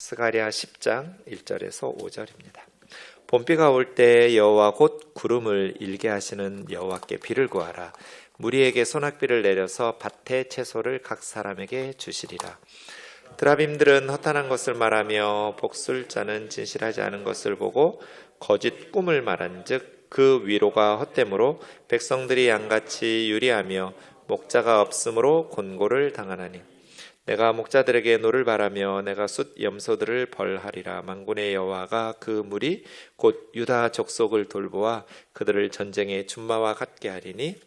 스가랴 10장 1절에서 5절입니다. 봄비가 올 때 여호와 곧 구름을 일게 하시는 여호와께 비를 구하라. 무리에게 소낙비를 내려서 밭의 채소를 각 사람에게 주시리라. 드라빔들은 허탄한 것을 말하며 복술자는 진실하지 않은 것을 보고 거짓 꿈을 말한즉 그 위로가 헛되므로 백성들이 양같이 유리하며 목자가 없으므로 곤고를 당하나니 내가 목자들에게 노를 바라며 내가 숫 염소들을 벌하리라. 만군의 여호와가 그 무리 곧 유다 족속을 돌보아 그들을 전쟁의 준마와 같게 하리니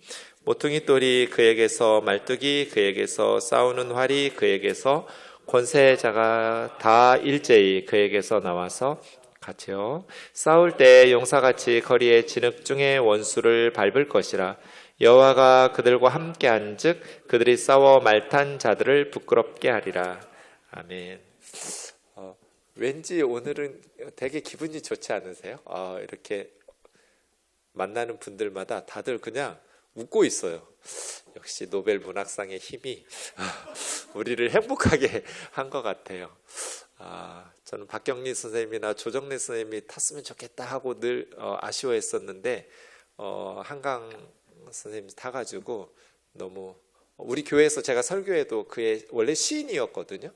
모퉁이 돌이 그에게서 말뚝이 그에게서 싸우는 활이 그에게서 권세자가 다 일제히 그에게서 나와서 같이요 싸울 때 용사같이 거리의 진흙 중에 원수를 밟을 것이라. 여호와가 그들과 함께 한즉 그들이 싸워 말탄 자들을 부끄럽게 하리라. 아멘. 왠지 오늘은 되게 기분이 좋지 않으세요? 이렇게 만나는 분들마다 다들 그냥 웃고 있어요. 역시 노벨 문학상의 힘이 우리를 행복하게 한 것 같아요. 저는 박경리 선생님이나 조정래 선생님이 탔으면 좋겠다 하고 늘 아쉬워했었는데 한강 선생님이 타가지고 너무 우리 교회에서 제가 설교에도 그의 원래 시인이었거든요.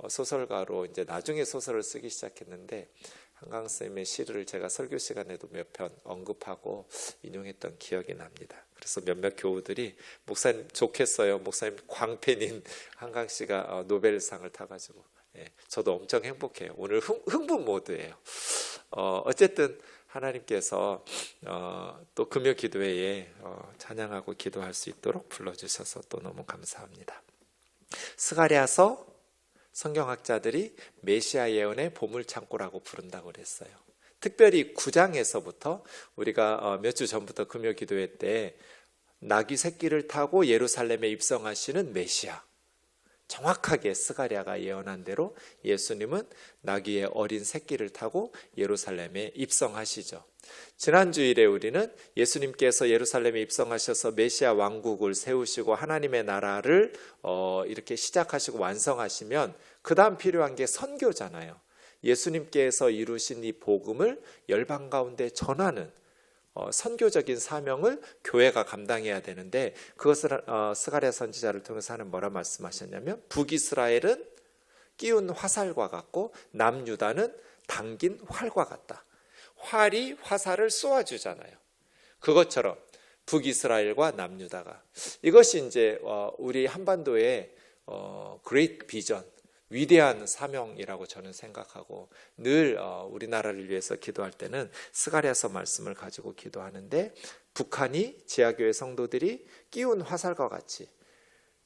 소설가로 이제 나중에 소설을 쓰기 시작했는데 한강 선생님의 시를 제가 설교 시간에도 몇 편 언급하고 인용했던 기억이 납니다. 그래서 몇몇 교우들이 목사님 좋겠어요. 목사님 광팬인 한강 씨가 노벨상을 타가지고 저도 엄청 행복해요. 오늘 흥분 모드예요. 어쨌든 하나님께서 또 금요 기도회에 찬양하고 기도할 수 있도록 불러주셔서 또 너무 감사합니다. 스가랴서 성경학자들이 메시아 예언의 보물창고라고 부른다고 그랬어요. 특별히 9장에서부터 우리가 몇 주 전부터 금요 기도회 때 나귀 새끼를 타고 예루살렘에 입성하시는 메시아, 정확하게 스가랴가 예언한 대로 예수님은 나귀의 어린 새끼를 타고 예루살렘에 입성하시죠. 지난 주일에 우리는 예수님께서 예루살렘에 입성하셔서 메시아 왕국을 세우시고 하나님의 나라를 이렇게 시작하시고 완성하시면 그 다음 필요한 게 선교잖아요. 예수님께서 이루신 이 복음을 열방 가운데 전하는 선교적인 사명을 교회가 감당해야 되는데 그것을 스가랴 선지자를 통해서 하는 뭐라 말씀하셨냐면 북이스라엘은 끼운 화살과 같고 남유다는 당긴 활과 같다. 활이 화살을 쏘아주잖아요. 그것처럼 북이스라엘과 남유다가 이것이 이제 우리 한반도의 그레이트 비전, 위대한 사명이라고 저는 생각하고 늘 우리나라를 위해서 기도할 때는 스가랴서 말씀을 가지고 기도하는데 북한이 지하교회 성도들이 끼운 화살과 같이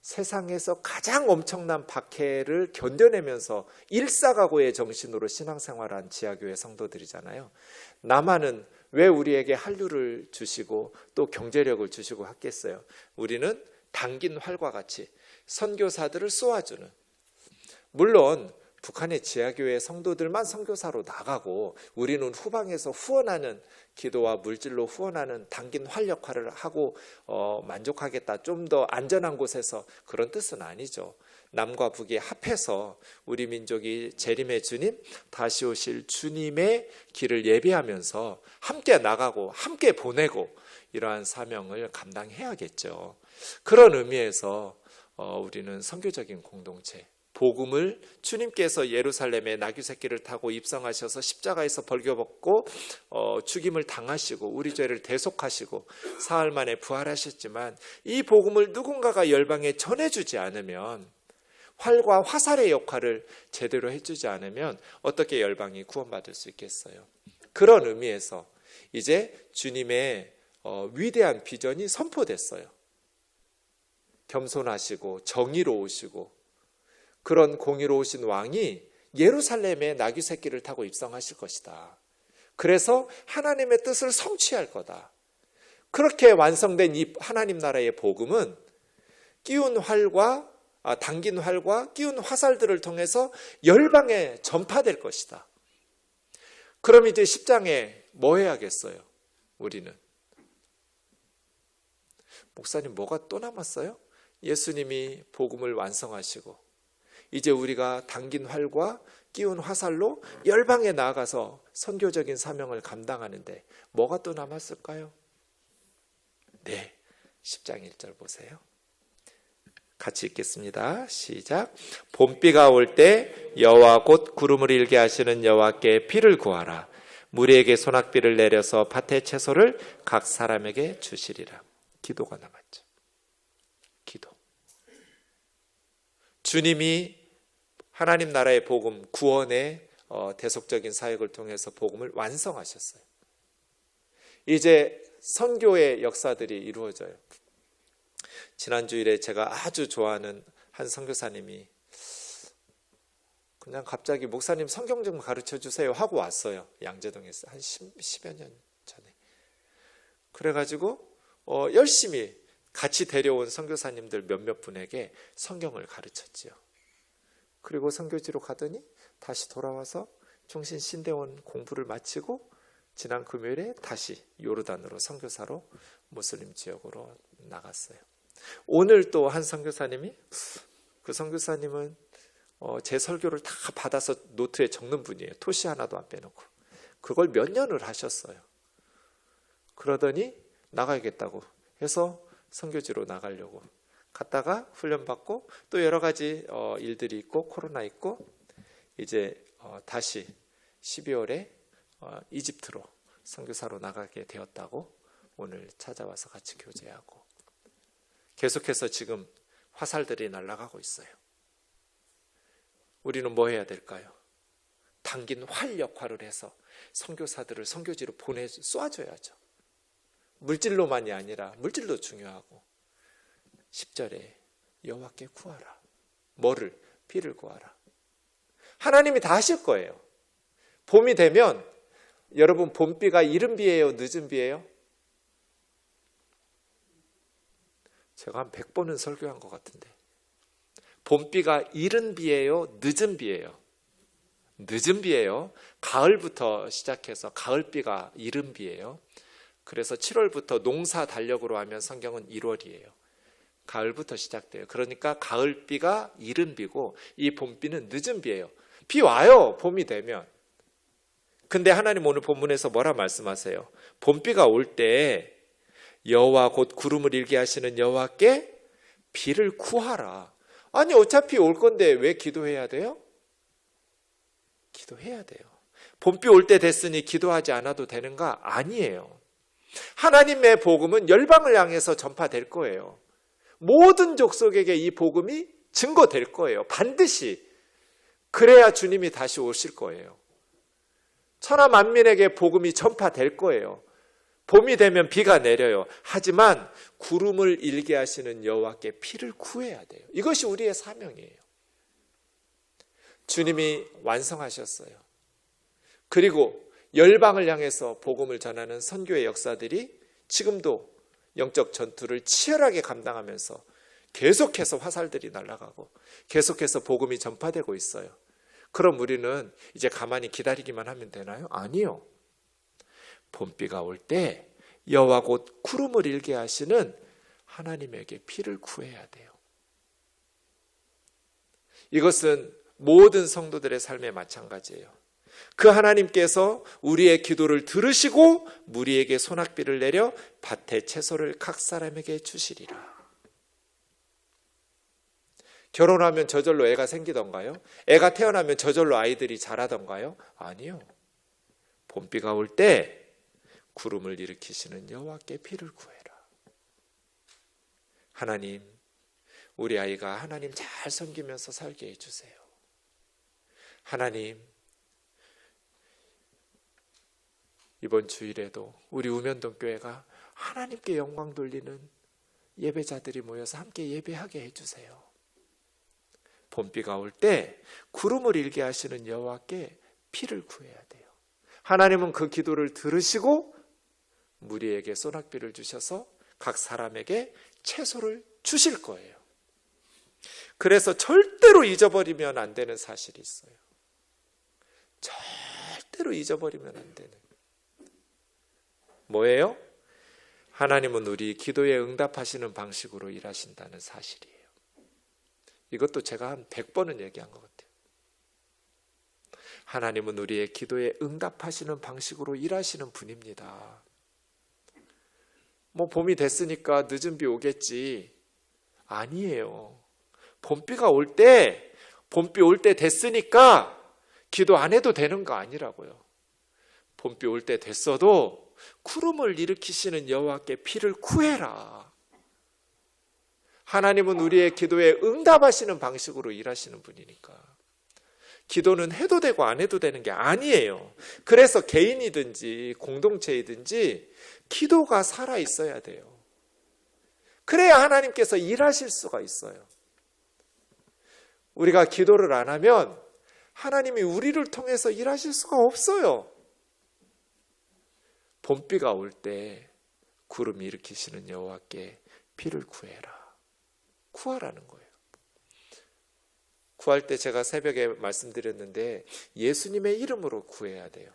세상에서 가장 엄청난 박해를 견뎌내면서 일사각오의 정신으로 신앙생활한 지하교회 성도들이잖아요. 남한은 왜 우리에게 한류를 주시고 또 경제력을 주시고 했겠어요? 우리는 당긴 활과 같이 선교사들을 쏘아주는, 물론 북한의 지하교회 성도들만 선교사로 나가고 우리는 후방에서 후원하는, 기도와 물질로 후원하는 당긴 활 역할을 하고 만족하겠다, 좀 더 안전한 곳에서, 그런 뜻은 아니죠. 남과 북이 합해서 우리 민족이 재림의 주님, 다시 오실 주님의 길을 예비하면서 함께 나가고 함께 보내고 이러한 사명을 감당해야겠죠. 그런 의미에서 우리는 선교적인 공동체, 복음을 주님께서 예루살렘에 나귀 새끼를 타고 입성하셔서 십자가에서 벌겨벗고 죽임을 당하시고 우리 죄를 대속하시고 사흘 만에 부활하셨지만 이 복음을 누군가가 열방에 전해주지 않으면, 활과 화살의 역할을 제대로 해주지 않으면 어떻게 열방이 구원받을 수 있겠어요? 그런 의미에서 이제 주님의 위대한 비전이 선포됐어요. 겸손하시고 정의로우시고 그런 공의로우신 왕이 예루살렘에 나귀 새끼를 타고 입성하실 것이다. 그래서 하나님의 뜻을 성취할 거다. 그렇게 완성된 이 하나님 나라의 복음은 끼운 활과 당긴 활과 끼운 화살들을 통해서 열방에 전파될 것이다. 그럼 이제 10장에 뭐 해야겠어요? 우리는 목사님 뭐가 또 남았어요? 예수님이 복음을 완성하시고 이제 우리가 당긴 활과 습기운 화살로 열방에 나아가서 선교적인 사명을 감당하는데 뭐가 또 남았을까요? 네, 10장 1절 보세요. 같이 읽겠습니다. 시작. 봄비가 올 때 여호와 곧 구름을 일게 하시는 여호와께 비를 구하라. 무리에게 소낙비를 내려서 밭의 채소를 각 사람에게 주시리라. 기도가 남았죠. 기도. 주님이 하나님 나라의 복음, 구원의 대속적인 사역을 통해서 복음을 완성하셨어요. 이제 선교의 역사들이 이루어져요. 지난주일에 제가 아주 좋아하는 한 선교사님이 그냥 갑자기 목사님 성경 좀 가르쳐 주세요 하고 왔어요. 양재동에서 한 10여 년 전에. 그래가지고 열심히 같이 데려온 선교사님들 몇몇 분에게 성경을 가르쳤지요. 그리고 선교지로 가더니 다시 돌아와서 종신 신대원 공부를 마치고 지난 금요일에 다시 요르단으로 선교사로 무슬림 지역으로 나갔어요. 오늘 또 한 선교사님이, 그 선교사님은 제 설교를 다 받아서 노트에 적는 분이에요. 토시 하나도 안 빼놓고. 그걸 몇 년을 하셨어요. 그러더니 나가야겠다고 해서 선교지로 나가려고 갔다가 훈련받고 또 여러 가지 일들이 있고 코로나 있고 이제 다시 12월에 이집트로 선교사로 나가게 되었다고 오늘 찾아와서 같이 교제하고 계속해서 지금 화살들이 날아가고 있어요. 우리는 뭐 해야 될까요? 당긴 활 역할을 해서 선교사들을 선교지로 쏴줘야죠. 물질로만이 아니라 물질도 중요하고 10절에 여호와께 구하라. 뭐를? 비를 구하라. 하나님이 다 하실 거예요. 봄이 되면 여러분 봄비가 이른 비예요? 늦은 비예요? 제가 한 100번은 설교한 것 같은데 봄비가 이른 비예요? 늦은 비예요? 늦은 비예요. 가을부터 시작해서 가을비가 이른 비예요. 그래서 7월부터 농사 달력으로 하면 성경은 1월이에요. 가을부터 시작돼요. 그러니까 가을비가 이른 비고 이 봄비는 늦은 비예요. 비 와요. 봄이 되면. 근데 하나님 오늘 본문에서 뭐라 말씀하세요? 봄비가 올 때 여호와 곧 구름을 일게 하시는 여호와께 비를 구하라. 아니 어차피 올 건데 왜 기도해야 돼요? 기도해야 돼요. 봄비 올 때 됐으니 기도하지 않아도 되는가? 아니에요. 하나님의 복음은 열방을 향해서 전파될 거예요. 모든 족속에게 이 복음이 증거될 거예요. 반드시. 그래야 주님이 다시 오실 거예요. 천하 만민에게 복음이 전파될 거예요. 봄이 되면 비가 내려요. 하지만 구름을 일게 하시는 여호와께 비를 구해야 돼요. 이것이 우리의 사명이에요. 주님이 완성하셨어요. 그리고 열방을 향해서 복음을 전하는 선교의 역사들이 지금도 영적 전투를 치열하게 감당하면서 계속해서 화살들이 날아가고 계속해서 복음이 전파되고 있어요. 그럼 우리는 이제 가만히 기다리기만 하면 되나요? 아니요. 봄비가 올 때 여호와 곧 구름을 일게 하시는 하나님에게 비를 구해야 돼요. 이것은 모든 성도들의 삶에 마찬가지예요. 그 하나님께서 우리의 기도를 들으시고 무리에게 소낙비를 내려 밭의 채소를 각 사람에게 주시리라. 결혼하면 저절로 애가 생기던가요? 애가 태어나면 저절로 아이들이 자라던가요? 아니요. 봄비가 올 때 구름을 일으키시는 여호와께 비를 구해라. 하나님, 우리 아이가 하나님 잘 섬기면서 살게 해주세요. 하나님, 이번 주일에도 우리 우면동 교회가 하나님께 영광 돌리는 예배자들이 모여서 함께 예배하게 해주세요. 봄비가 올 때 구름을 일게 하시는 여호와께 비를 구해야 돼요. 하나님은 그 기도를 들으시고 무리에게 소낙비를 주셔서 각 사람에게 채소를 주실 거예요. 그래서 절대로 잊어버리면 안 되는 사실이 있어요. 절대로 잊어버리면 안 되는. 뭐예요? 하나님은 우리 기도에 응답하시는 방식으로 일하신다는 사실이에요. 이것도 제가 한 100번은 얘기한 것 같아요. 하나님은 우리의 기도에 응답하시는 방식으로 일하시는 분입니다. 뭐 봄이 됐으니까 늦은 비 오겠지. 아니에요. 봄비가 올 때, 봄비 올 때 됐으니까 기도 안 해도 되는 거 아니라고요. 봄비 올 때 됐어도 구름을 일으키시는 여호와께 비를 구해라. 하나님은 우리의 기도에 응답하시는 방식으로 일하시는 분이니까. 기도는 해도 되고 안 해도 되는 게 아니에요. 그래서 개인이든지 공동체이든지 기도가 살아 있어야 돼요. 그래야 하나님께서 일하실 수가 있어요. 우리가 기도를 안 하면 하나님이 우리를 통해서 일하실 수가 없어요. 봄비가 올 때 구름 일으키시는 여호와께 비를 구해라. 구하라는 거예요. 구할 때 제가 새벽에 말씀드렸는데 예수님의 이름으로 구해야 돼요.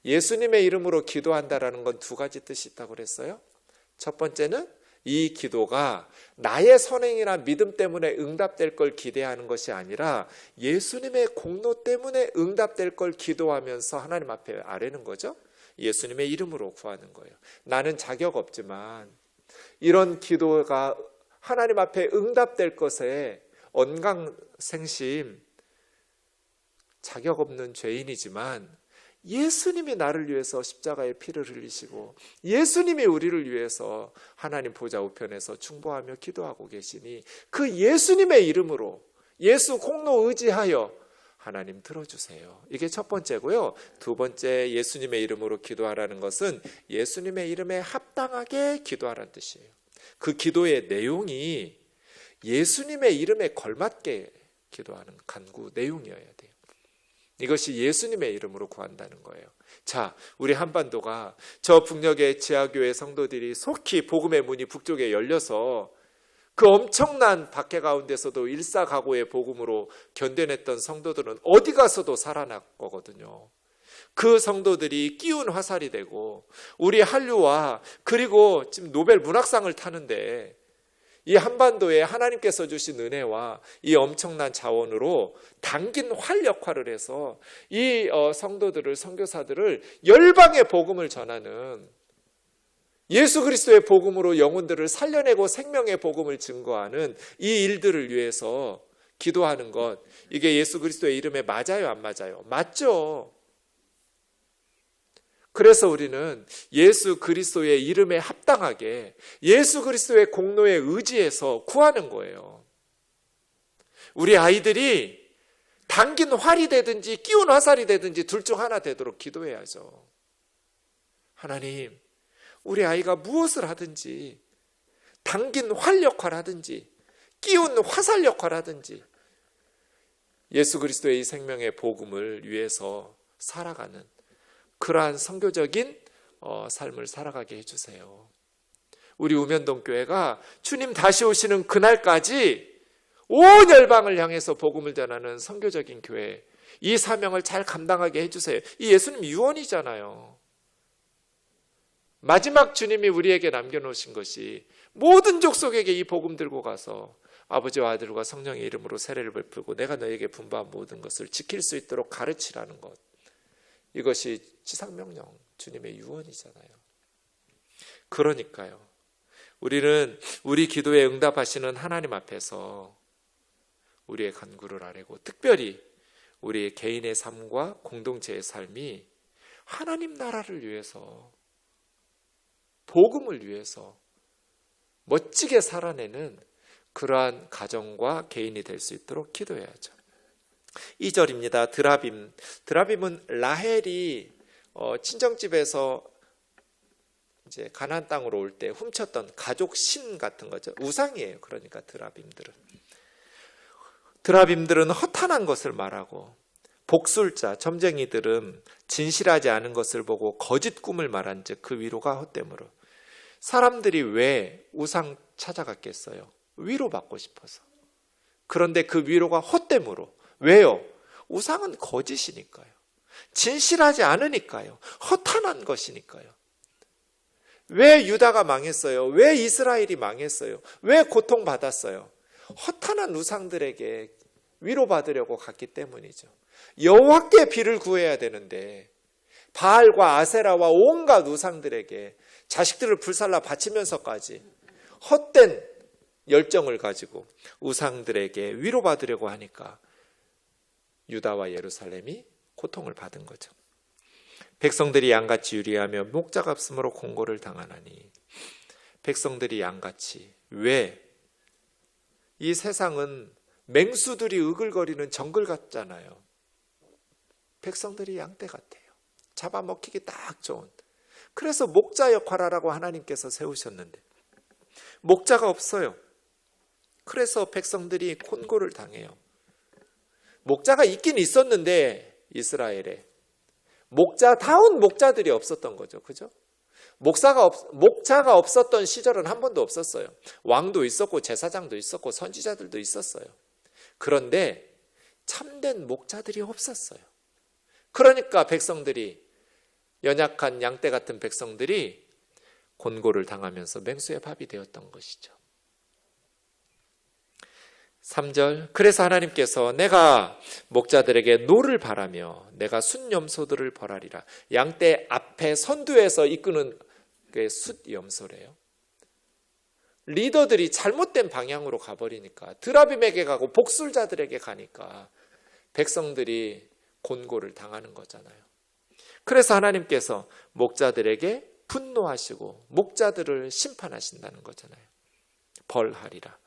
예수님의 이름으로 기도한다라는 건 두 가지 뜻이 있다고 그랬어요. 첫 번째는 이 기도가 나의 선행이나 믿음 때문에 응답될 걸 기대하는 것이 아니라 예수님의 공로 때문에 응답될 걸 기도하면서 하나님 앞에 아뢰는 거죠. 예수님의 이름으로 구하는 거예요. 나는 자격 없지만 이런 기도가 하나님 앞에 응답될 것에 언강생심, 자격 없는 죄인이지만 예수님이 나를 위해서 십자가에 피를 흘리시고 예수님이 우리를 위해서 하나님 보좌 우편에서 중보하며 기도하고 계시니 그 예수님의 이름으로 예수 공로 의지하여 하나님 들어주세요. 이게 첫 번째고요. 두 번째 예수님의 이름으로 기도하라는 것은 예수님의 이름에 합당하게 기도하라는 뜻이에요. 그 기도의 내용이 예수님의 이름에 걸맞게 기도하는 간구 내용이어야 돼요. 이것이 예수님의 이름으로 구한다는 거예요. 자, 우리 한반도가 저 북녘의 지하교회 성도들이 속히 복음의 문이 북쪽에 열려서 그 엄청난 박해 가운데서도 일사각오의 복음으로 견뎌냈던 성도들은 어디 가서도 살아날 거거든요. 그 성도들이 끼운 화살이 되고 우리 한류와 그리고 지금 노벨 문학상을 타는데 이 한반도에 하나님께서 주신 은혜와 이 엄청난 자원으로 당긴 활 역할을 해서 이 성도들을, 선교사들을 열방의 복음을 전하는 예수 그리스도의 복음으로 영혼들을 살려내고 생명의 복음을 증거하는 이 일들을 위해서 기도하는 것, 이게 예수 그리스도의 이름에 맞아요, 안 맞아요? 맞죠. 그래서 우리는 예수 그리스도의 이름에 합당하게 예수 그리스도의 공로에 의지해서 구하는 거예요. 우리 아이들이 당긴 활이 되든지 끼운 화살이 되든지 둘 중 하나 되도록 기도해야죠. 하나님, 우리 아이가 무엇을 하든지 당긴 활 역할을 하든지 끼운 화살 역할을 하든지 예수 그리스도의 이 생명의 복음을 위해서 살아가는 그러한 선교적인 삶을 살아가게 해주세요. 우리 우면동 교회가 주님 다시 오시는 그날까지 온 열방을 향해서 복음을 전하는 선교적인 교회, 이 사명을 잘 감당하게 해주세요. 이 예수님 유언이잖아요. 마지막 주님이 우리에게 남겨놓으신 것이 모든 족속에게 이 복음 들고 가서 아버지와 아들과 성령의 이름으로 세례를 베풀고 내가 너에게 분부한 모든 것을 지킬 수 있도록 가르치라는 것, 이것이 지상명령, 주님의 유언이잖아요. 그러니까요, 우리는 우리 기도에 응답하시는 하나님 앞에서 우리의 간구를 아뢰고 특별히 우리 개인의 삶과 공동체의 삶이 하나님 나라를 위해서, 복음을 위해서 멋지게 살아내는 그러한 가정과 개인이 될 수 있도록 기도해야죠. 2절입니다. 드라빔은 라헬이 친정집에서 이제 가나안 땅으로 올 때 훔쳤던 가족 신 같은 거죠. 우상이에요. 그러니까 드라빔들은 허탄한 것을 말하고 복술자, 점쟁이들은 진실하지 않은 것을 보고 거짓 꿈을 말한즉 그 위로가 헛되므로. 사람들이 왜 우상 찾아갔겠어요? 위로받고 싶어서. 그런데 그 위로가 헛되므로. 왜요? 우상은 거짓이니까요. 진실하지 않으니까요. 허탄한 것이니까요. 왜 유다가 망했어요? 왜 이스라엘이 망했어요? 왜 고통받았어요? 허탄한 우상들에게 위로받으려고 갔기 때문이죠. 여호와께 비를 구해야 되는데 바알과 아세라와 온갖 우상들에게 자식들을 불살라 바치면서까지 헛된 열정을 가지고 우상들에게 위로받으려고 하니까 유다와 예루살렘이 고통을 받은 거죠. 백성들이 양같이 유리하며 목자가 없으므로 공고를 당하나니. 백성들이 양같이. 왜? 이 세상은 맹수들이 으글거리는 정글 같잖아요. 백성들이 양떼 같아요. 잡아먹히기 딱 좋은. 그래서 목자 역할하라고 하나님께서 세우셨는데 목자가 없어요. 그래서 백성들이 곤고를 당해요. 목자가 있긴 있었는데 이스라엘에 목자다운 목자들이 없었던 거죠. 그죠? 목자가 없었던 시절은 한 번도 없었어요. 왕도 있었고 제사장도 있었고 선지자들도 있었어요. 그런데 참된 목자들이 없었어요. 그러니까 백성들이, 연약한 양떼 같은 백성들이 곤고를 당하면서 맹수의 밥이 되었던 것이죠. 3절, 그래서 하나님께서 내가 목자들에게 노를 바라며 내가 숫염소들을 벌하리라. 양떼 앞에 선두에서 이끄는 게 숫염소래요. 리더들이 잘못된 방향으로 가버리니까, 드라빔에게 가고 복술자들에게 가니까 백성들이 곤고를 당하는 거잖아요. 그래서 하나님께서 목자들에게 분노하시고 목자들을 심판하신다는 거잖아요. 벌하리라.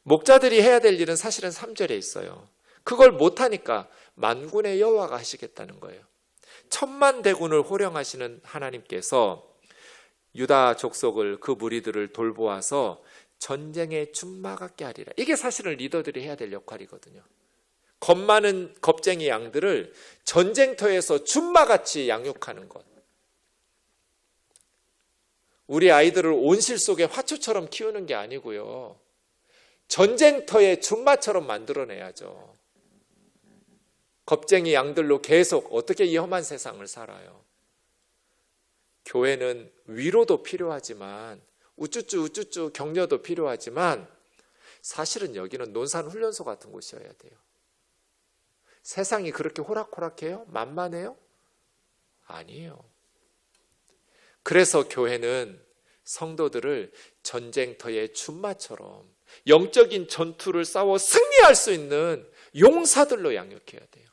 목자들이 해야 될 일은 사실은 3절에 있어요. 그걸 못하니까 만군의 여호와가 하시겠다는 거예요. 천만대군을 호령하시는 하나님께서 유다 족속을, 그 무리들을 돌보아서 전쟁에 준마같게 하리라. 이게 사실은 리더들이 해야 될 역할이거든요. 겁 많은 겁쟁이 양들을 전쟁터에서 준마같이 양육하는 것. 우리 아이들을 온실 속의 화초처럼 키우는 게 아니고요. 전쟁터의 준마처럼 만들어내야죠. 겁쟁이 양들로 계속 어떻게 이 험한 세상을 살아요. 교회는 위로도 필요하지만 우쭈쭈 격려도 필요하지만 사실은 여기는 논산훈련소 같은 곳이어야 돼요. 세상이 그렇게 호락호락해요? 만만해요? 아니에요. 그래서 교회는 성도들을 전쟁터의 준마처럼 영적인 전투를 싸워 승리할 수 있는 용사들로 양육해야 돼요.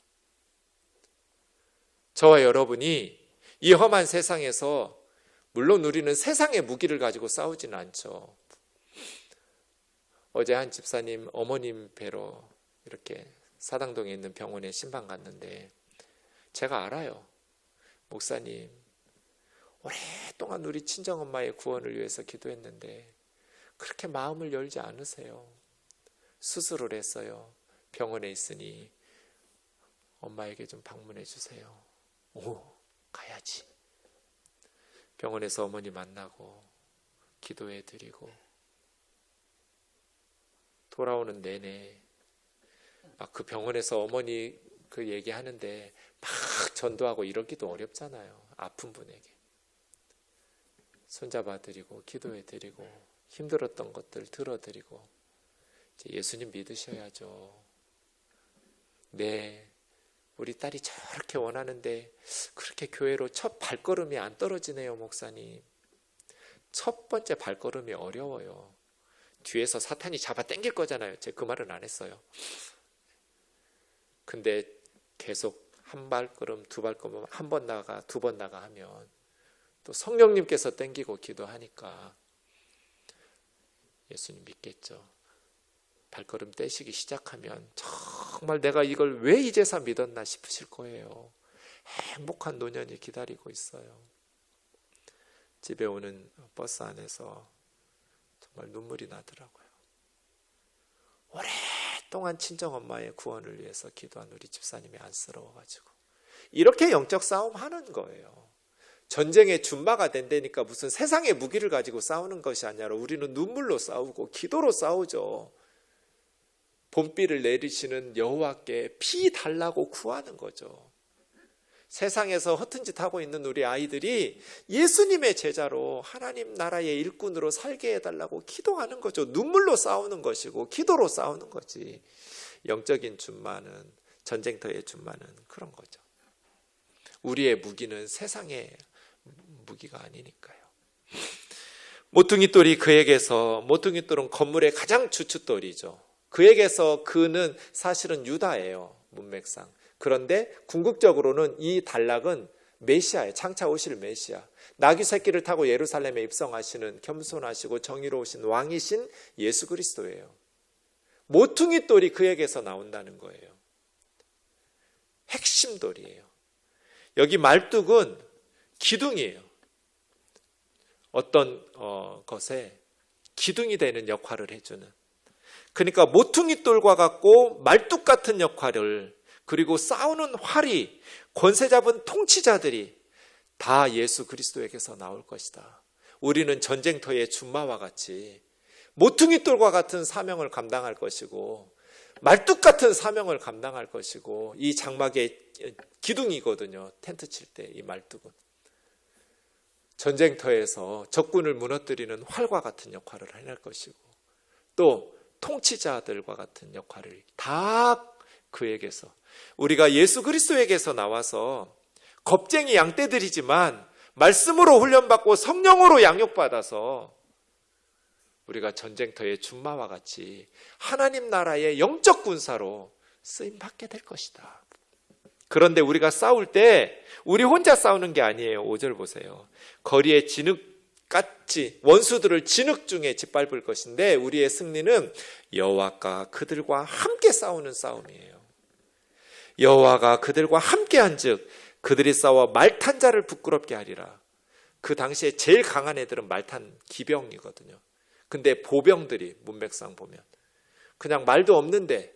저와 여러분이 이 험한 세상에서, 물론 우리는 세상의 무기를 가지고 싸우지는 않죠. 어제 한 집사님 어머님 뵈러 이렇게 사당동에 있는 병원에 신방 갔는데 제가 알아요. 목사님, 오랫동안 우리 친정엄마의 구원을 위해서 기도했는데 그렇게 마음을 열지 않으세요. 수술을 했어요. 병원에 있으니 엄마에게 좀 방문해 주세요. 오, 가야지. 병원에서 어머니 만나고 기도해 드리고 돌아오는 내내 막 그 병원에서 어머니 그 얘기하는데 막 전도하고 이러기도 어렵잖아요. 아픈 분에게. 손잡아 드리고 기도해 드리고 힘들었던 것들 들어드리고 이제 예수님 믿으셔야죠. 네, 우리 딸이 저렇게 원하는데 그렇게 교회로 첫 발걸음이 안 떨어지네요, 목사님. 첫 번째 발걸음이 어려워요. 뒤에서 사탄이 잡아 당길 거잖아요. 제가 그 말은 안 했어요. 근데 계속 한 발걸음, 두 발걸음, 한 번 나가, 두 번 나가 하면 또 성령님께서 당기고 기도하니까 예수님 믿겠죠. 발걸음 떼시기 시작하면 정말 내가 이걸 왜 이제서 믿었나 싶으실 거예요. 행복한 노년이 기다리고 있어요. 집에 오는 버스 안에서 정말 눈물이 나더라고요. 오랫동안 친정엄마의 구원을 위해서 기도한 우리 집사님이 안쓰러워가지고 이렇게 영적 싸움 하는 거예요. 전쟁의 준마가 된다니까 무슨 세상의 무기를 가지고 싸우는 것이 아니라 우리는 눈물로 싸우고 기도로 싸우죠. 봄비를 내리시는 여호와께 피 달라고 구하는 거죠. 세상에서 허튼 짓 하고 있는 우리 아이들이 예수님의 제자로 하나님 나라의 일꾼으로 살게 해달라고 기도하는 거죠. 눈물로 싸우는 것이고 기도로 싸우는 거지. 영적인 준마는 전쟁터에 준마는 그런 거죠. 우리의 무기는 세상의 무기가 아니니까요. 모퉁이돌이 그에게서, 모퉁이돌은 건물의 가장 주춧돌이죠. 그에게서 그는 사실은 유다예요, 문맥상. 그런데 궁극적으로는 이 단락은 메시아예요. 장차 오실 메시아. 나귀 새끼를 타고 예루살렘에 입성하시는 겸손하시고 정의로우신 왕이신 예수 그리스도예요. 모퉁이돌이 그에게서 나온다는 거예요. 핵심 돌이에요. 여기 말뚝은 기둥이에요. 어떤 것에 기둥이 되는 역할을 해주는. 그러니까 모퉁이돌과 같고 말뚝 같은 역할을, 그리고 싸우는 활이, 권세 잡은 통치자들이 다 예수 그리스도에게서 나올 것이다. 우리는 전쟁터의 준마와 같이 모퉁이돌과 같은 사명을 감당할 것이고 말뚝 같은 사명을 감당할 것이고, 이 장막의 기둥이거든요. 텐트 칠 때 이 말뚝은 전쟁터에서 적군을 무너뜨리는 활과 같은 역할을 해낼 것이고, 또 통치자들과 같은 역할을 다 그에게서, 우리가 예수 그리스도에게서 나와서 겁쟁이 양떼들이지만 말씀으로 훈련받고 성령으로 양육받아서 우리가 전쟁터의 준마와 같이 하나님 나라의 영적 군사로 쓰임받게 될 것이다. 그런데 우리가 싸울 때 우리 혼자 싸우는 게 아니에요. 5절 보세요. 거리에 진흙같이 원수들을 진흙 중에 짓밟을 것인데 우리의 승리는 여호와가 그들과 함께 싸우는 싸움이에요. 여호와가 그들과 함께한즉 그들이 싸워 말탄 자를 부끄럽게 하리라. 그 당시에 제일 강한 애들은 말탄 기병이거든요. 근데 보병들이, 문맥상 보면 그냥 말도 없는데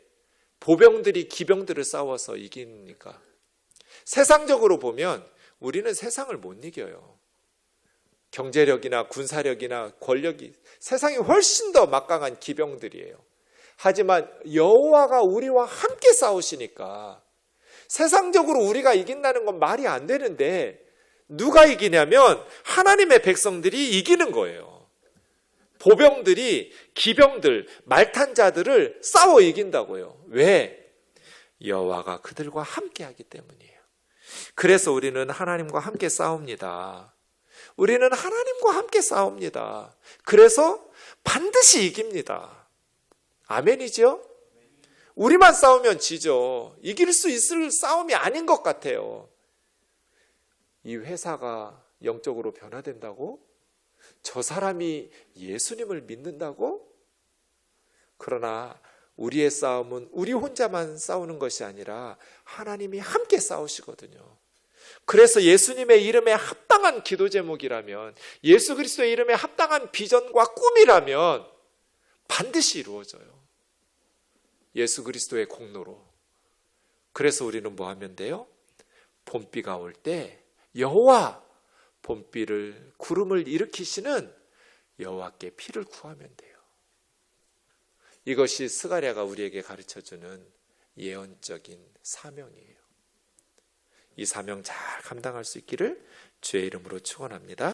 보병들이 기병들을 싸워서 이기니까, 세상적으로 보면 우리는 세상을 못 이겨요. 경제력이나 군사력이나 권력이 세상이 훨씬 더 막강한 기병들이에요. 하지만 여호와가 우리와 함께 싸우시니까 세상적으로 우리가 이긴다는 건 말이 안 되는데, 누가 이기냐면 하나님의 백성들이 이기는 거예요. 보병들이 기병들, 말탄자들을 싸워 이긴다고요. 왜? 여호와가 그들과 함께 하기 때문이에요. 그래서 우리는 하나님과 함께 싸웁니다. 우리는 하나님과 함께 싸웁니다. 그래서 반드시 이깁니다. 아멘이죠? 우리만 싸우면 지죠. 이길 수 있을 싸움이 아닌 것 같아요. 이 회사가 영적으로 변화된다고? 저 사람이 예수님을 믿는다고? 그러나 우리의 싸움은 우리 혼자만 싸우는 것이 아니라 하나님이 함께 싸우시거든요. 그래서 예수님의 이름에 합당한 기도 제목이라면, 예수 그리스도의 이름에 합당한 비전과 꿈이라면 반드시 이루어져요. 예수 그리스도의 공로로. 그래서 우리는 뭐 하면 돼요? 봄비가 올 때 여호와, 봄비를, 구름을 일으키시는 여호와께 피를 구하면 돼요. 이것이 스가랴가 우리에게 가르쳐주는 예언적인 사명이에요. 이 사명 잘 감당할 수 있기를 주의 이름으로 축원합니다.